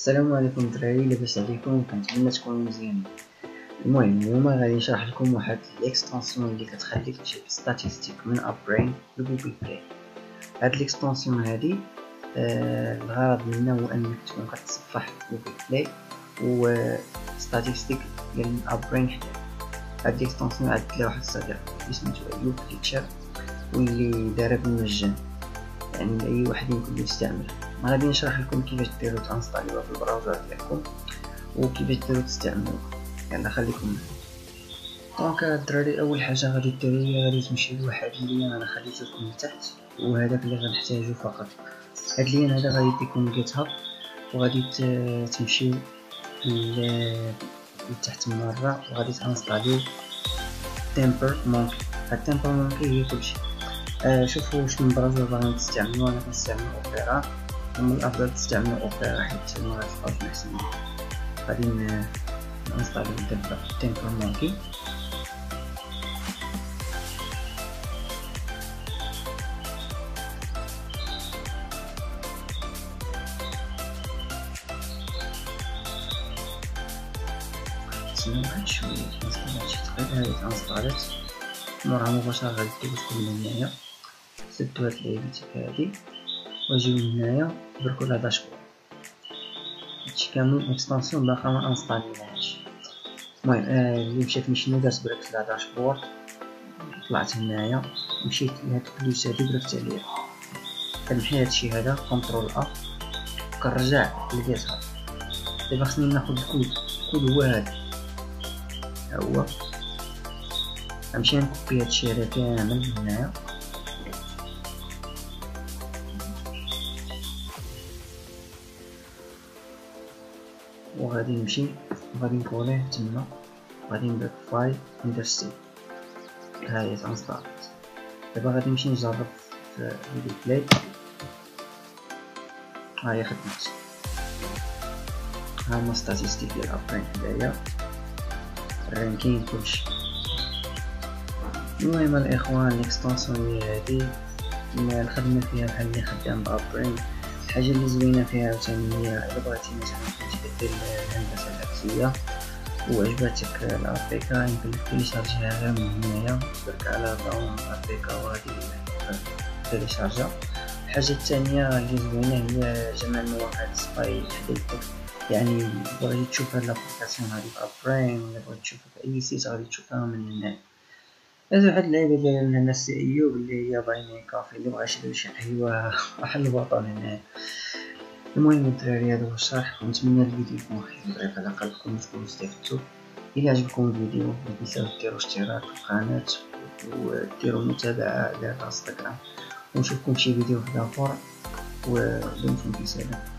السلام عليكم الدراري، لاباس عليكم؟ كنتمنى تكونوا مزيانين. المهم اليوم غادي نشرح لكم واحد الاكستنسيون اللي كتخليك تجيب ستاتيستيك من ابرين لجوجل بلاي. هاد الاكستنسيون هادي الغرض منها هو انك تكون كتصفح جوجل بلاي و ستاتيستيك ديال ابرين حداه. هاد الاكستنسيون عاد لها واحد الصديق سميتو ايوب كليتشر واللي دارها بالمجان، يعني لاي واحد يمكن يستعملها. غادي نشرح لكم كيفاش ديروا تانستاليوها في البراوزر ديالكم وكيفاش ديروا تستعملوها. يلا خليكم دونك الدراري. اول حاجه غادي ديروا هي غادي تمشيو لواحد اللين انا خليته لكم لتحت، وهذاك اللي غنحتاجو فقط. هاد اللين هذا غادي يديكم جيت هاب، وغادي تمشيو لتحت مره وغادي تانستاليو تمبر مونكي. هاد تمبر مونكي هي كلشي. شوفوا واش من براوزر باغيين تستعملوا. انا كنستعمل اوبيرا، ومن الافضل تستعملوا اوبيرا حيت ما غتلقاوش احسن. غادي نستعمل تمبر مونكي. تسناو واحد شويه تنصطالات شي دقيقه. هادي تنصطالات موراها مباشرة غادي ديرو تكون هنايا. سدو هاد العيبيتك هادي واجيو هنايا دركو لها داشبورد. هادشي كامل اكستنسيون باقا ما انستاليناهاش. المهم اللي مشات مشينا دارت بريكت لها داشبورد، طلعت هنايا مشيت لهاد البلوس هادي بريكت عليها. كنمحي هادشي هذا كونترول ا وكنرجع للجيت هاب. دابا خصني ناخد الكود هو هذا، ها هو. غنمشي نكوبي هادشي هذا كامل من هنايا، وغادي نمشي وغادي نكوليه تما، وغادي نبدا فايل ندير سيف. ها هي تانستالات. دابا غادي نمشي نجرب في جوجل بلاي. ها هي خدمت. ها هما ستاتيستيك ديال ابرين حدايا، الرانكين كلشي. المهم الاخوان الاكستنسيون هي هادي الخدمه فيها بحال اللي خدام بابرين. الحاجه اللي زوينه فيها عاوتاني هي الا بغيتي مثلا تبدل الهندسه العكسيه وعجباتك الابيكا يمكن لك تيليشارجيها غير من هنايا، درك على داون ابيكا وغادي تيليشارجا. الحاجه الثانيه اللي زوينه هي جميع المواقع السباي حديتك، يعني بغيتي تشوف هاد لابليكاسيون هادي في ابرين ولا بغيتي تشوفها في اي سيت غادي تشوفها من هنايا. هذا واحد اللعيبه ديال الناس ايوب اللي هي باينين كافي، اللي بغا يشري شي قهوه واحد البطل هنا. المهم الدراري هذا هو الشرح، ونتمنى الفيديو يكون خفيف ظريف على قلبكم وتكونوا استفدتوا. الى عجبكم الفيديو ما تنساوش ديروا اشتراك في القناه وديروا متابعه على الانستغرام، ونشوفكم في شي فيديو اخر ودمتم في سلام.